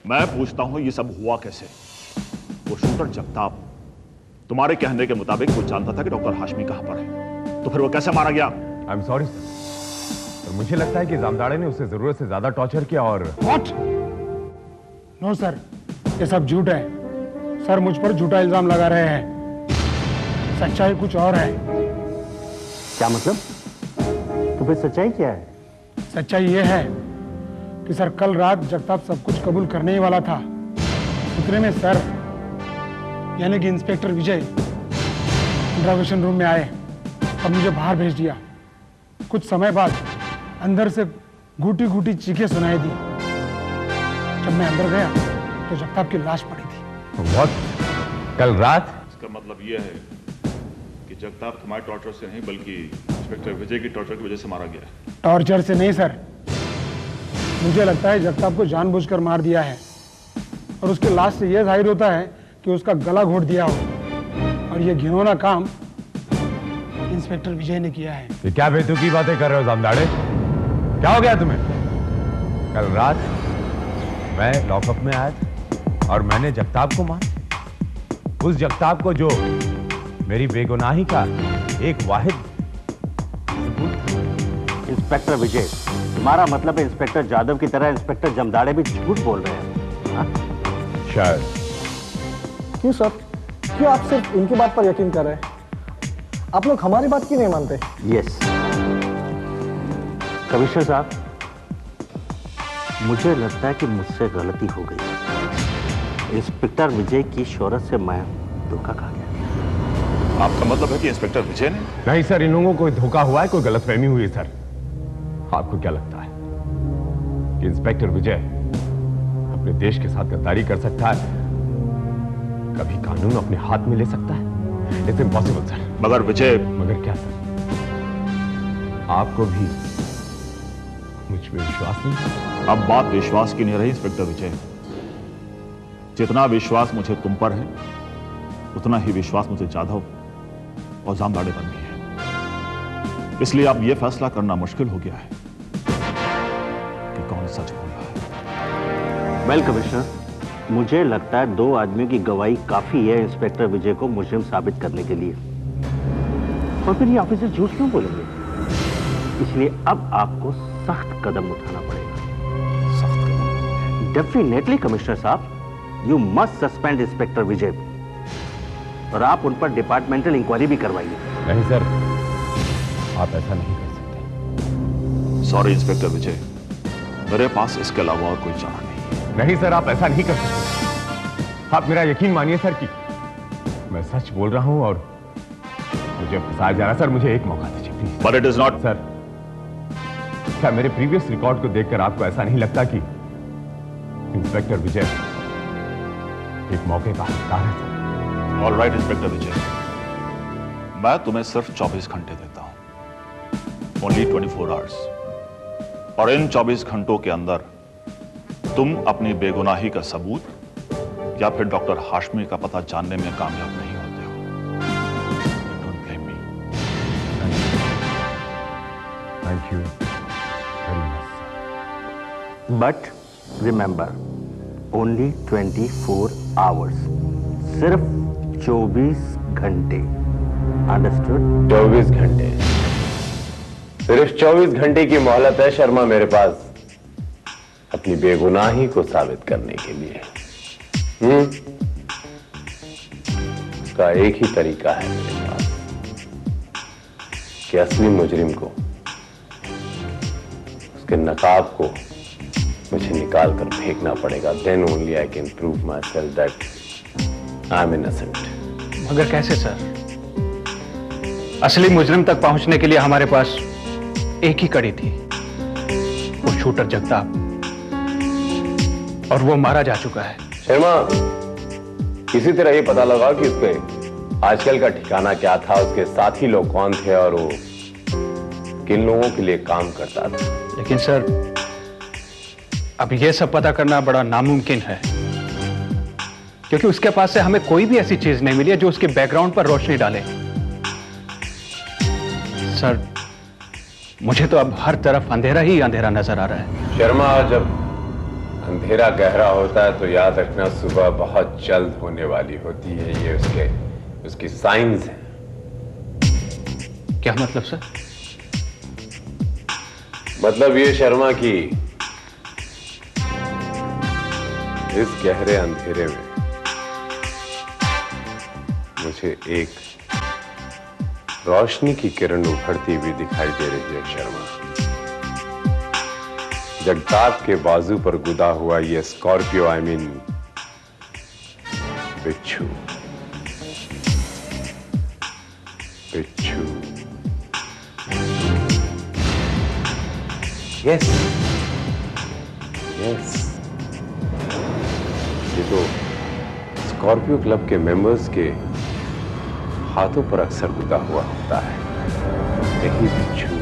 मैं पूछता हूं ये सब हुआ कैसे? वो शूटर जगताप तुम्हारे कहने के मुताबिक वो जानता था कि डॉक्टर हाशमी कहां पर है, तो फिर वो कैसे मारा गया? आई एम सॉरी सर, पर मुझे लगता है कि जामदाड़े ने उसे जरूरत से ज्यादा टॉर्चर किया और व्हाट? नो सर, ये सब झूठ है। सर मुझ पर झूठा इल्जाम लगा रहे हैं। सच्चाई कुछ और है। क्या मतलब? तो फिर सच्चाई क्या है? सच्चाई ये है कि सर कल रात जगताप सब कुछ कबूल करने ही वाला था। उतने में सर यानी कि इंस्पेक्टर विजय इंट्रोगेशन रूम में आए और मुझे बाहर भेज दिया। कुछ समय बाद अंदर से घूटी घूटी चीखें सुनाई दी। जब मैं अंदर गया तो जगताप की लाश पड़ी थी। बहुत कल रात? इसका मतलब यह है कि जगताप तुम्हारे टॉर्चर से नहीं बल्कि इंस्पेक्टर विजय की टॉर्चर की वजह से मारा गया है। टॉर्चर से नहीं सर, मुझे लगता है जगताप को जानबूझकर मार दिया है और उसके लाश से यह जाहिर होता है कि उसका गला घोट दिया हो और यह घिनौना काम इंस्पेक्टर विजय ने किया है। ये क्या बेतुकी बातें कर रहे हो जामदाड़े? क्या हो गया तुम्हें? कल रात मैं लॉकअप में आया था और मैंने जगताप को मारा। उस जगताप को जो मेरी बेगुनाही का एक वाहिद। इंस्पेक्टर विजय, तुम्हारा मतलब है इंस्पेक्टर जादव की तरह इंस्पेक्टर जमदाड़े भी झूठ बोल रहे हैं? शायद। क्यों सर, क्यों आप सिर्फ इनकी बात पर यकीन कर रहे हैं? आप लोग हमारी बात क्यों नहीं मानते? यस कमिश्नर साहब, मुझे लगता है कि मुझसे गलती हो गई। इंस्पेक्टर विजय की शोहरत से मैं धोखा खा गया। आपका मतलब है कि इंस्पेक्टर विजय ने? नहीं सर, इन लोगों को धोखा हुआ है, कोई गलतफहमी हुई है सर। आपको क्या लगता है कि इंस्पेक्टर विजय अपने देश के साथ गद्दारी कर सकता है? कभी कानून अपने हाथ में ले सकता है? It's impossible sir. मगर विजय। मगर क्या सर? आपको भी मुझ पे विश्वास नहीं? अब बात विश्वास की नहीं रही इंस्पेक्टर विजय। जितना विश्वास मुझे तुम पर है उतना ही विश्वास मुझे जाधव और जामदाड़े पर भी है। इसलिए अब यह फैसला करना मुश्किल हो गया है कि कौन सच बोल रहा है। वेल कमिश्नर, मुझे लगता है 2 आदमियों की गवाही काफी है इंस्पेक्टर विजय को मुजरिम साबित करने के लिए। और फिर ये ऑफिसर झूठ क्यों बोलेंगे? इसलिए अब आपको सख्त कदम उठाना पड़ेगा। सख्त कदम? डेफिनेटली कमिश्नर साहब, यू मस्ट सस्पेंड इंस्पेक्टर विजय और आप उन पर डिपार्टमेंटल इंक्वायरी भी करवाइए। नहीं सर, आप ऐसा नहीं कर सकते। सॉरी इंस्पेक्टर विजय, मेरे पास इसके अलावा और कोई चारा नहीं। नहीं सर, आप ऐसा नहीं कर सकते। आप मेरा यकीन मानिए सर कि मैं सच बोल रहा हूं और मुझे फंसाया जा रहा। सर मुझे एक मौका दीजिए please. But it is not. Sir, क्या मेरे प्रीवियस रिकॉर्ड को देखकर आपको ऐसा नहीं लगता कि इंस्पेक्टर विजय एक मौके का हकदार है? ऑल राइट इंस्पेक्टर विजय, मैं तुम्हें सिर्फ 24 घंटे देता हूं, ओनली 24 आवर्स। और इन 24 घंटों के अंदर तुम अपनी बेगुनाही का सबूत या फिर डॉक्टर हाशमी का पता जानने में कामयाब नहीं होते हो। Don't blame me. Thank you very much. But remember, only 24 hours, सिर्फ 24 घंटे। अंडरस्टूड? 24 घंटे, सिर्फ 24 घंटे की मोहलत है शर्मा मेरे पास अपनी बेगुनाही को साबित करने के लिए। उसका एक ही तरीका है मेरे पास कि असली मुजरिम को, उसके नकाब को मुझे निकाल कर फेंकना पड़ेगा। Then only I can prove myself that I am innocent. मगर कैसे सर? असली मुजरिम तक पहुंचने के लिए हमारे पास एक ही कड़ी थी, वो शूटर जगताप, और वो मारा जा चुका है। शर्मा, किसी तरह ये पता लगा कि उसके आजकल का ठिकाना क्या था, उसके साथी लोग कौन थे और वो किन लोगों के लिए काम करता था। लेकिन सर, अब ये सब पता करना बड़ा नामुमकिन है, क्योंकि उसके पास से हमें कोई भी ऐसी चीज नहीं मिली है जो उसके बैकग्राउंड पर रोशनी डाले। सर, मुझे तो अब हर तरफ अंधेरा ही अंधेरा नजर आ रहा है। शर्मा, जब अंधेरा गहरा होता है तो याद रखना सुबह बहुत जल्द होने वाली होती है। ये उसकी साइंस है। क्या मतलब सर? मतलब ये शर्मा की इस गहरे अंधेरे में मुझे एक रोशनी की किरण उभरती हुई दिखाई दे रही है। शर्मा, जगताप के बाजू पर गुदा हुआ ये स्कॉर्पियो, आई मीन बिच्छू, बिच्छू, यस यस, ये तो स्कॉर्पियो क्लब के मेंबर्स के हाथों पर अक्सर गुदा हुआ होता है। यही बिच्छू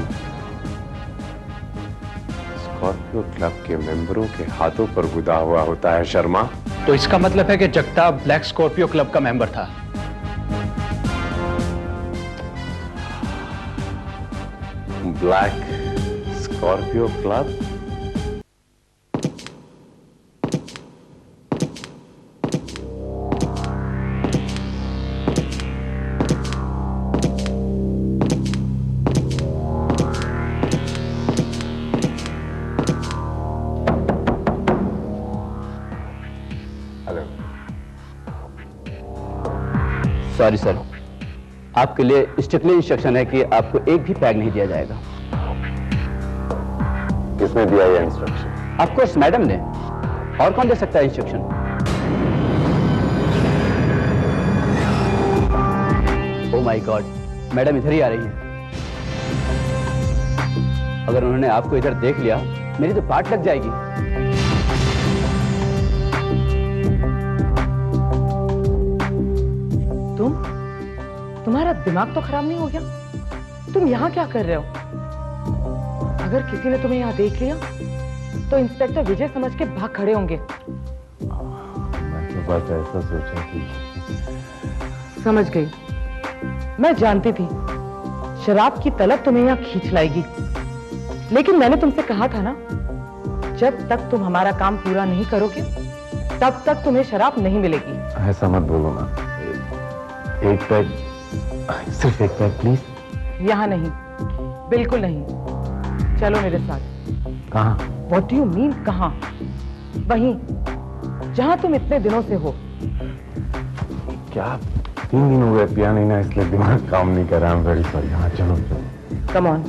स्कॉर्पियो क्लब के मेंबरों के हाथों पर गुदा हुआ होता है। शर्मा, तो इसका मतलब है कि जगताप ब्लैक स्कॉर्पियो क्लब का मेंबर था। Black Scorpio club? Sorry sir, आपके लिए स्ट्रिक्टली इंस्ट्रक्शन है कि आपको एक भी पैग नहीं दिया जाएगा। किसने दिया ये इंस्ट्रक्शन? ऑफ कोर्स मैडम ने, और कौन दे सकता है instruction? Oh my God, madam इधर ही आ रही हैं। अगर उन्होंने आपको इधर देख लिया, मेरी तो पार्ट लग जाएगी। तुम्हारा दिमाग तो खराब नहीं हो गया? तुम यहाँ क्या कर रहे हो? अगर किसी ने तुम्हें यहाँ देख लिया तो इंस्पेक्टर विजय समझ के भाग खड़े होंगे। मैं तो बस ऐसा सोचा कि समझ गई, मैं जानती थी शराब की तलब तुम्हें यहाँ खींच लाएगी, लेकिन मैंने तुमसे कहा था ना, जब तक तुम हमारा काम पूरा नहीं करोगे तब तक तुम्हें शराब नहीं मिलेगी। ऐसा मत बोलो ना। एक पैक, सिर्फ एक पैक प्लीज। यहाँ नहीं, बिल्कुल नहीं। चलो मेरे साथ। कहाँ? What do you mean कहाँ? वहीं जहाँ तुम इतने दिनों से हो। क्या 3 दिन हो गए पिया नहीं ना, इसलिए दिमाग काम नहीं कर रहा। Very sorry. हाँ चलो। Come on.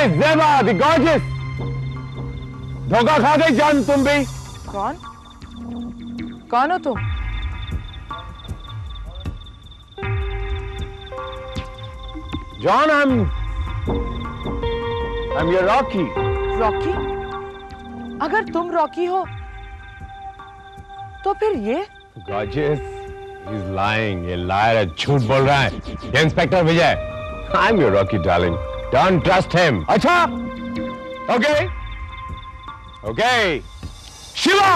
Zeba, the gorgeous! धोखा खा गई जान तुम भी। कौन? कौन हो तुम? John, I'm your Rocky. Rocky? अगर तुम रॉकी हो तो फिर ये? Gorgeous, he's lying. ये लायर है, झूठ बोल रहा है। ये inspector Vijay. I'm your Rocky darling. Don't trust him. अच्छा? Okay. Okay. शिवा!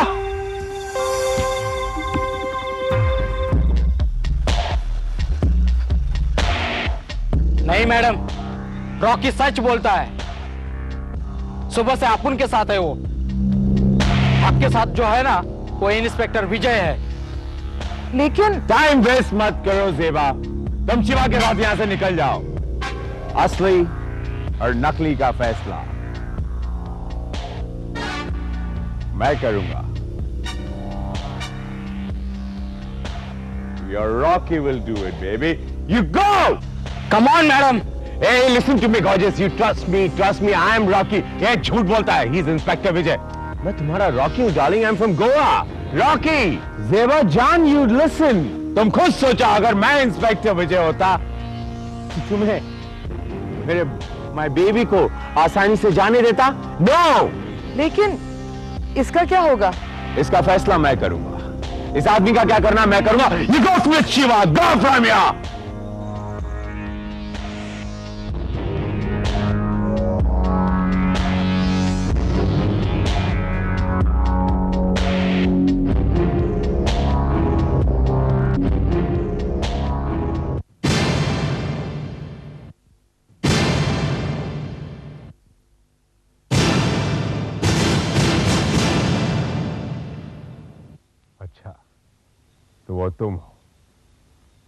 नहीं मैडम, रॉकी सच बोलता है। सुबह से आप उनके साथ है वो। आपके साथ जो है ना, वो इंस्पेक्टर विजय है। लेकिन टाइम वेस्ट मत करो ज़ेबा, तुम शिवा के साथ यहां से निकल जाओ। असली और नकली का फैसला मैं करूंगा। Your Rocky will do it, baby. You go! Come on, madam. Hey, listen to me, gorgeous. You trust me, I am Rocky. ये झूठ बोलता है. He's Inspector Vijay. मैं तुम्हारा रॉकी हूँ darling, I am from Goa. Rocky, जेवर जान, you listen. तुम खुद सोचा अगर मैं इंस्पेक्टर विजय होता तो तुम्हें मेरे माय बेबी को आसानी से जाने देता? नो। लेकिन इसका क्या होगा? इसका फैसला मैं करूंगा। इस आदमी का क्या करना मैं करूंगा। You go to it, Shiva. Go from here. अच्छा, तो वो तुम हो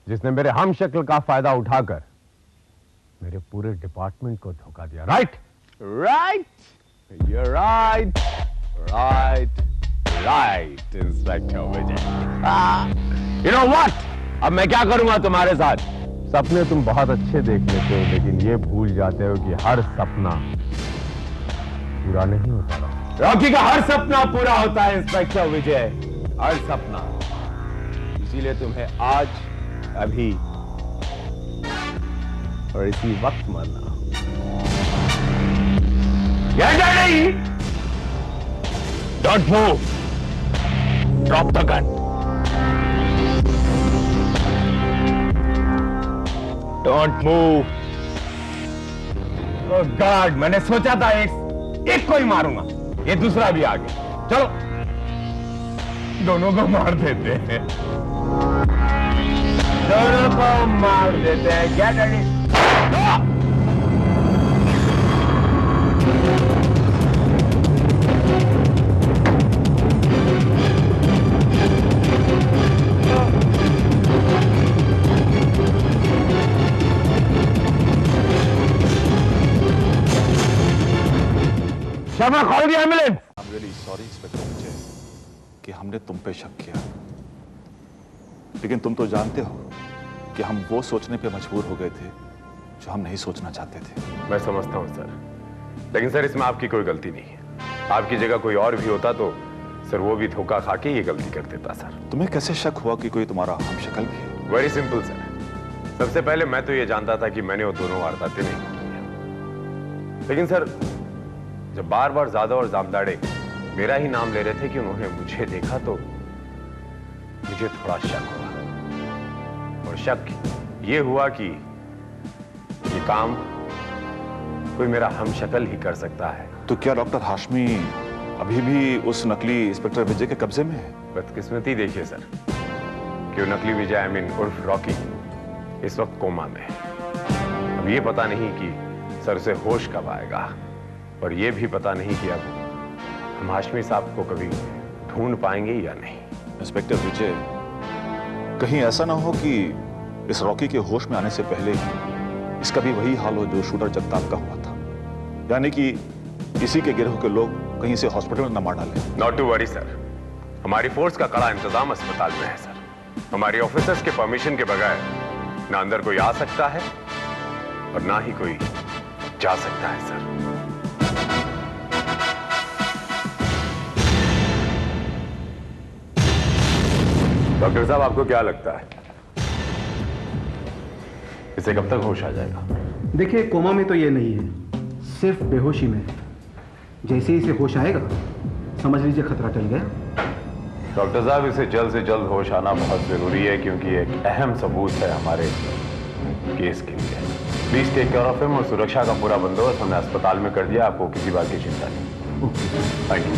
जिसने मेरे हम शक्ल का फायदा उठाकर मेरे पूरे डिपार्टमेंट को धोखा दिया। Right right, you're right, right, inspector Vijay. You know what? अब मैं क्या करूंगा तुम्हारे साथ? सपने तुम बहुत अच्छे देख लेते हो, लेकिन ये भूल जाते हो कि हर सपना पूरा नहीं होता। रॉकी का हर सपना पूरा होता है इंस्पेक्टर विजय, हर सपना। इसीलिए तुम्हें आज, अभी और इसी वक्त मरना। Get ready! Don't move! Drop the gun! Don't move! Oh God! मैंने सोचा था एक को ही मारूंगा, ये दूसरा भी आ गया। चलो दोनों को मार देते हैं, दोनों को मार देते हैं। Get ready! Sharma, call the ambulance. I'm really sorry, inspector Vijay, कि हमने तुम पे शक किया, लेकिन तुम तो जानते हो कि हम वो सोचने पे मजबूर हो गए थे जो हम नहीं सोचना चाहते थे। मैं समझता हूं सर, लेकिन सर इसमें आपकी कोई गलती नहीं है। आपकी जगह कोई और भी होता तो सर वो भी धोखा खा के ये गलती कर देता। सर तुम्हें कैसे शक हुआ कि कोई तुम्हारा हमशक्ल भी है? वेरी सिंपल सर, सबसे पहले मैं तो ये जानता था कि मैंने वो दोनों वारदातें नहीं की, लेकिन सर जब बार बार ज्यादा और जामदाड़े मेरा ही नाम ले रहे थे कि उन्होंने मुझे देखा तो मुझे थोड़ा शक हुआ, और शक ये हुआ कि ये काम कोई मेरा हमशक्ल ही कर सकता है। तो क्या डॉक्टर हाशमी अभी भी उस नकली इंस्पेक्टर विजय के कब्जे में है? बदकिस्मती देखिए सर कि वो नकली विजय, आई मीन उर्फ रॉकी, इस वक्त कोमा में है। अब ये पता नहीं कि सर से होश कब आएगा, और ये भी पता नहीं कि अब हम हाशमी साहब को कभी ढूंढ पाएंगे या नहीं। इंस्पेक्टर विजय, कहीं ऐसा ना हो कि इस रॉकी के होश में आने से पहले ही इसका भी वही हाल हो जो शूटर जगताप का हुआ था, यानी कि इसी के गिरोह के लोग कहीं से हॉस्पिटल में न मार डाले। नॉट टू वरी सर, हमारी फोर्स का कड़ा इंतजाम अस्पताल में है सर। हमारी ऑफिसर्स के परमिशन के बगैर ना अंदर कोई आ सकता है और ना ही कोई जा सकता है सर। डॉक्टर साहब, आपको क्या लगता है इसे कब तक होश आ जाएगा? देखिए, कोमा में तो ये नहीं है, सिर्फ बेहोशी में। जैसे ही इसे होश आएगा समझ लीजिए खतरा टल गया। डॉक्टर साहब, इसे जल्द से जल्द होश आना बहुत जरूरी है, क्योंकि एक अहम सबूत है हमारे केस के लिए। Please take care of him, और सुरक्षा का पूरा बंदोबस्त हमने अस्पताल में कर दिया। आपको किसी बात की चिंता नहीं। Thank you.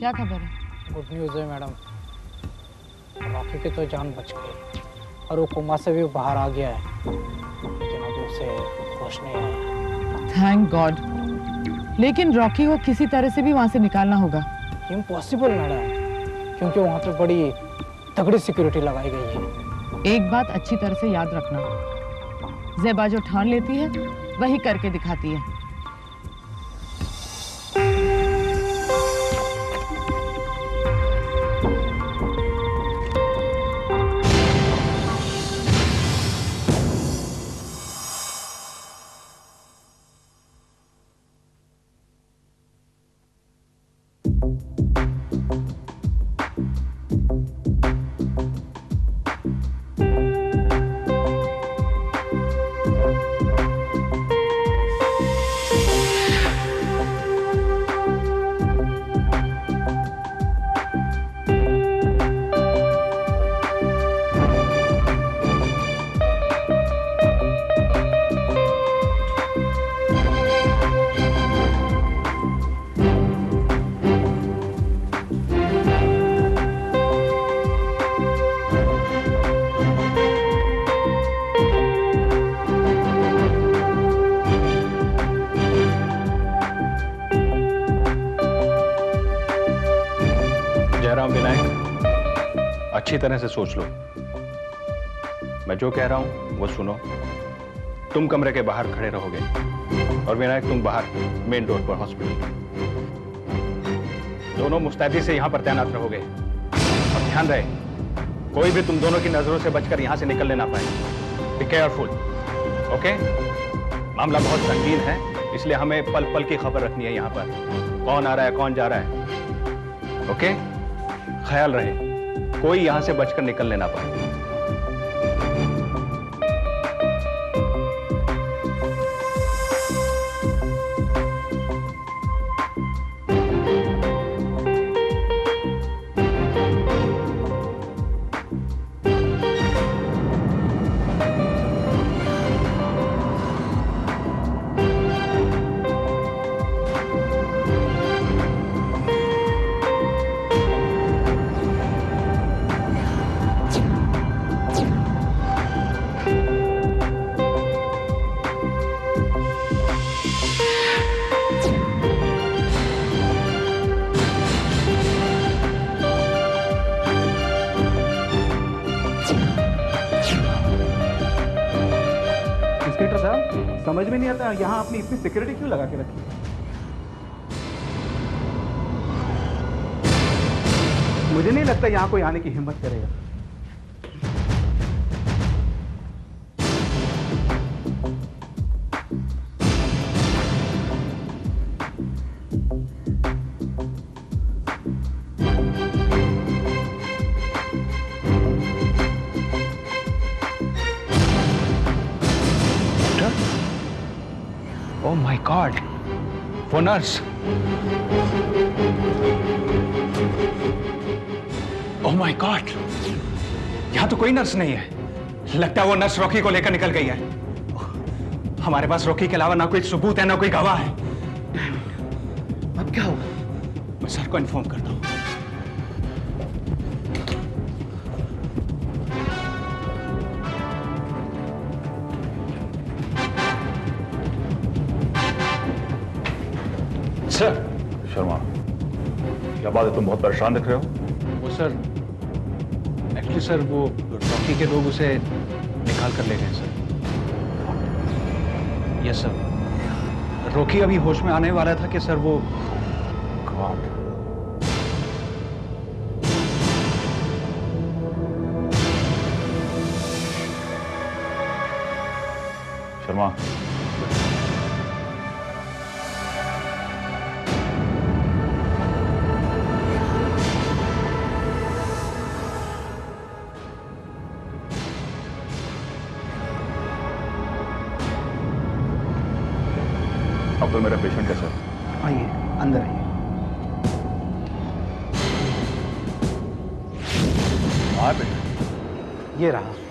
क्या खबर है? गुड न्यूज़ है मैडम, रॉकी की तो जान बच गई और वो कोमा से भी बाहर आ गया है, लेकिन अभी उसे होश नहीं आया। Thank God. लेकिन रॉकी को किसी तरह से भी वहां से निकालना होगा। इम्पॉसिबल मैडम, क्योंकि वहां पे बड़ी तगड़ी सिक्योरिटी लगाई गई है। एक बात अच्छी तरह से याद रखना, ज़ेबा जो ठान लेती है वही करके दिखाती है। अच्छी तरह से सोच लो, मैं जो कह रहा हूं वो सुनो। तुम कमरे के बाहर खड़े रहोगे और विनायक तुम बाहर मेन डोर पर हॉस्पिटल। दोनों मुस्तैदी से यहां पर तैनात रहोगे और ध्यान रहे कोई भी तुम दोनों की नजरों से बचकर यहां से निकलने ना पाए। Be careful, okay? मामला बहुत संगीन है, इसलिए हमें पल पल की खबर रखनी है। यहां पर कौन आ रहा है, कौन जा रहा है, ओके? ख्याल रहे कोई यहां से बचकर निकलने ना पाए। समझ में नहीं आता यहाँ आपने इतनी सिक्योरिटी क्यों लगा के रखी है? मुझे नहीं लगता यहाँ कोई आने की हिम्मत करेगा। Oh my God, वो नर्स। Oh my God, यहाँ तो कोई नर्स नहीं है। लगता है वो नर्स रॉकी को लेकर निकल गई है। हमारे पास रॉकी के अलावा ना कोई सबूत है ना कोई गवाह है। अब क्या होगा? मैं सर को इन्फॉर्म करता हूँ। सर। शर्मा, क्या बात है, तुम बहुत परेशान दिख रहे हो? वो सर, एक्चुअली सर वो रॉकी के लोग उसे निकाल कर ले गए सर। यस सर, रॉकी अभी होश में आने वाला था कि सर वो गॉड। शर्मा, अब तो मेरा पेशेंट कैसा है? आइए, अंदर आइए। हाँ पेशेंट। ये रहा।